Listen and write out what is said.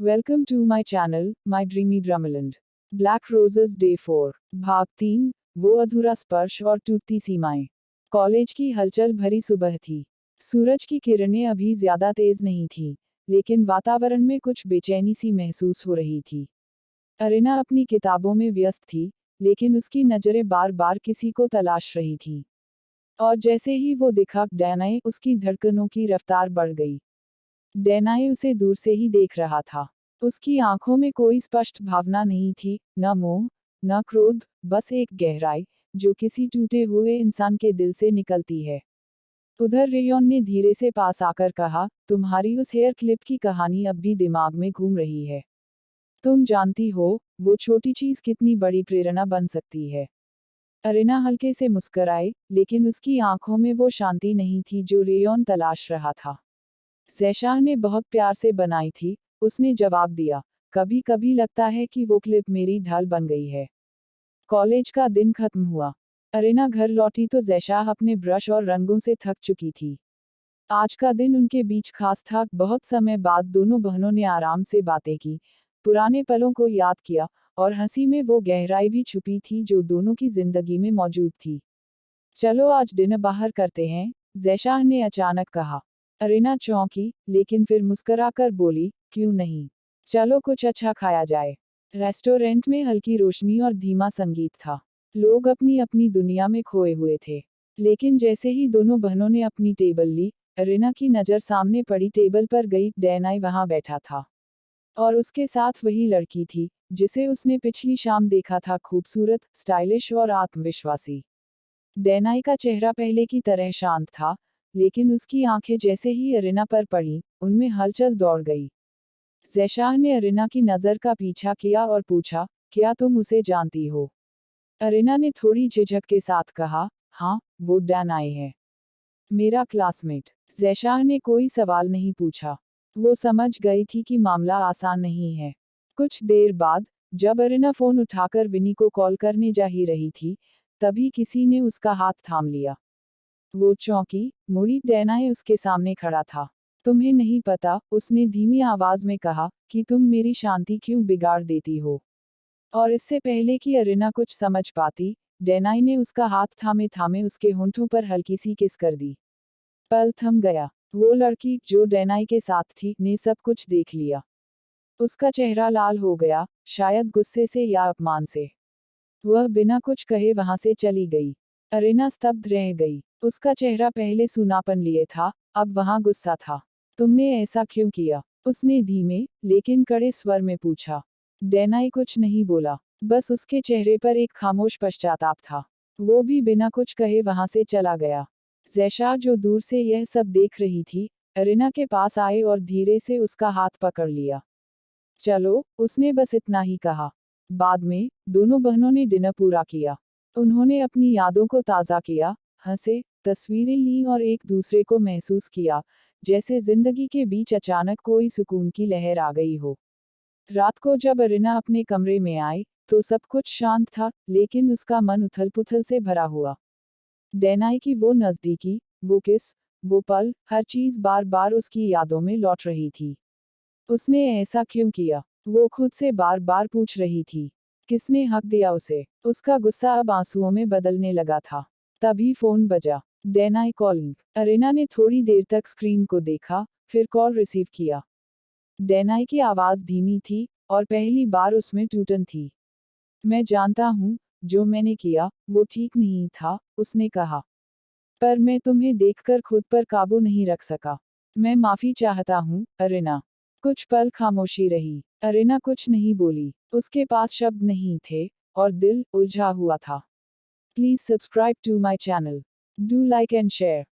Welcome to my channel, My Dreamy Drummerland. Black Roses Day 4, भाग 3, वो अधूरा स्पर्श और टूटती सीमाएं। कॉलेज की हलचल भरी सुबह थी। सूरज की किरणें अभी ज्यादा तेज नहीं थीं, लेकिन वातावरण में कुछ बेचैनी सी महसूस हो रही थी। अरीना अपनी किताबों में व्यस्त थी, लेकिन उसकी नजरें बार बार किसी को तलाश रही थीं। और जैसे ही वो दिखा, डैनाए उसकी धड़कनों की रफ्तार बढ़ गई। डैनाए उसे दूर से ही देख रहा था। उसकी आंखों में कोई स्पष्ट भावना नहीं थी, न मोह, न क्रोध, बस एक गहराई, जो किसी टूटे हुए इंसान के दिल से निकलती है। उधर रेयॉन ने धीरे से पास आकर कहा, तुम्हारी उस हेयर क्लिप की कहानी अब भी दिमाग में घूम रही है। तुम जानती हो, वो छोटी चीज कितनी बड़ी प्रेरणा बन सकती है। अरीना हल्के से मुस्कुराई, लेकिन उसकी आंखों में वो शांति नहीं थी जो रेयॉन तलाश रहा था। ज़ेशाह ने बहुत प्यार से बनाई थी, उसने जवाब दिया। कभी कभी लगता है कि वो क्लिप मेरी ढाल बन गई है। कॉलेज का दिन खत्म हुआ। अरीना घर लौटी तो ज़ेशाह अपने ब्रश और रंगों से थक चुकी थी। आज का दिन उनके बीच खास था। बहुत समय बाद दोनों बहनों ने आराम से बातें की, पुराने पलों को याद किया, और हंसी में वो गहराई भी छुपी थी जो दोनों की जिंदगी में मौजूद थी। चलो आज डिनर बाहर करते हैं, ज़ेशाह ने अचानक कहा। अरीना चौंकी, लेकिन फिर मुस्कुराकर बोली, क्यों नहीं? चलो कुछ अच्छा खाया जाए। रेस्टोरेंट में हल्की रोशनी और धीमा संगीत था। लोग अपनी अपनी दुनिया में खोए हुए थे। लेकिन जैसे ही दोनों बहनों ने अपनी टेबल ली, अरीना की नज़र सामने पड़ी टेबल पर गई। डैनाई वहां बैठा था। और उसके साथ वही लड़की थी, जिसे उसने पिछली शाम देखा था, खूबसूरत, स्टाइलिश और आत्मविश्वासी। डैनाई का चेहरा पहले की तरह शांत था, लेकिन उसकी आंखें जैसे ही अरीना पर पड़ी, उनमें हलचल दौड़ गई। ज़ेशाह ने अरीना की नज़र का पीछा किया और पूछा, क्या तुम उसे जानती हो? अरीना ने थोड़ी झिझक के साथ कहा, हाँ, वो डैनाई है, मेरा क्लासमेट। ज़ेशाह ने कोई सवाल नहीं पूछा। वो समझ गई थी कि मामला आसान नहीं है। कुछ देर बाद, जब अरीना फोन उठाकर विनी को कॉल करने जा ही रही थी, तभी किसी ने उसका हाथ थाम लिया। वो चौंकी, मुड़ी। डैनाई उसके सामने खड़ा था। तुम्हें नहीं पता, उसने धीमी आवाज में कहा, कि तुम मेरी शांति क्यों बिगाड़ देती हो। और इससे पहले कि अरीना कुछ समझ पाती, डैनाई ने उसका हाथ थामे थामे उसके होंठों पर हल्की सी किस कर दी। पल थम गया। वो लड़की, जो डैनाई के साथ थी, ने सब कुछ देख लिया। उसका चेहरा लाल हो गया, शायद गुस्से से या अपमान से। वह बिना कुछ कहे वहां से चली गई। अरीना स्तब्ध रह गई। उसका चेहरा पहले सूनापन लिए था, अब वहां गुस्सा था। तुमने ऐसा क्यों किया? उसने धीमे, लेकिन कड़े स्वर में पूछा। डैनाई कुछ नहीं बोला, बस उसके चेहरे पर एक खामोश पश्चाताप था। वो भी बिना कुछ कहे वहां से चला गया। ज़ेशाह, जो दूर से यह सब देख रही थी, अरीना के पास आए और धीरे से उसका हाथ पकड़ लिया। चलो, उसने बस इतना ही कहा। बाद में, दोनों बहनों ने डिनर पूरा किया। उन्होंने अपनी यादों को ताज़ा किया, हंसे, तस्वीरें लीं और एक दूसरे को महसूस किया, जैसे जिंदगी के बीच अचानक कोई सुकून की लहर आ गई हो। रात को जब अरीना अपने कमरे में आई, तो सब कुछ शांत था, लेकिन उसका मन उथल-पुथल से भरा हुआ। डैनाई की वो नज़दीकी, वो किस, वो पल, हर चीज़ बार बार उसकी यादों में लौट रही थी। उसने ऐसा क्यों किया? वो खुद से बार बार पूछ रही थी। किसने हक दिया उसे? उसका गुस्सा अब आंसुओं में बदलने लगा था। तभी फोन बजा। डैनाई कॉलिंग। अरीना ने थोड़ी देर तक स्क्रीन को देखा, फिर कॉल रिसीव किया। डैनाई की आवाज धीमी थी, और पहली बार उसमें टूटन थी। मैं जानता हूँ, जो मैंने किया, वो ठीक नहीं था, उसने कहा। पर मैं तुम्हें देखकर खुद पर काबू नहीं रख सका। मैं माफी चाहता हूँ, अरीना। कुछ पल खामोशी रही। अरीना कुछ नहीं बोली। उसके पास शब्द नहीं थे, और दिल उलझा हुआ था। Please subscribe to my channel. Do like and share.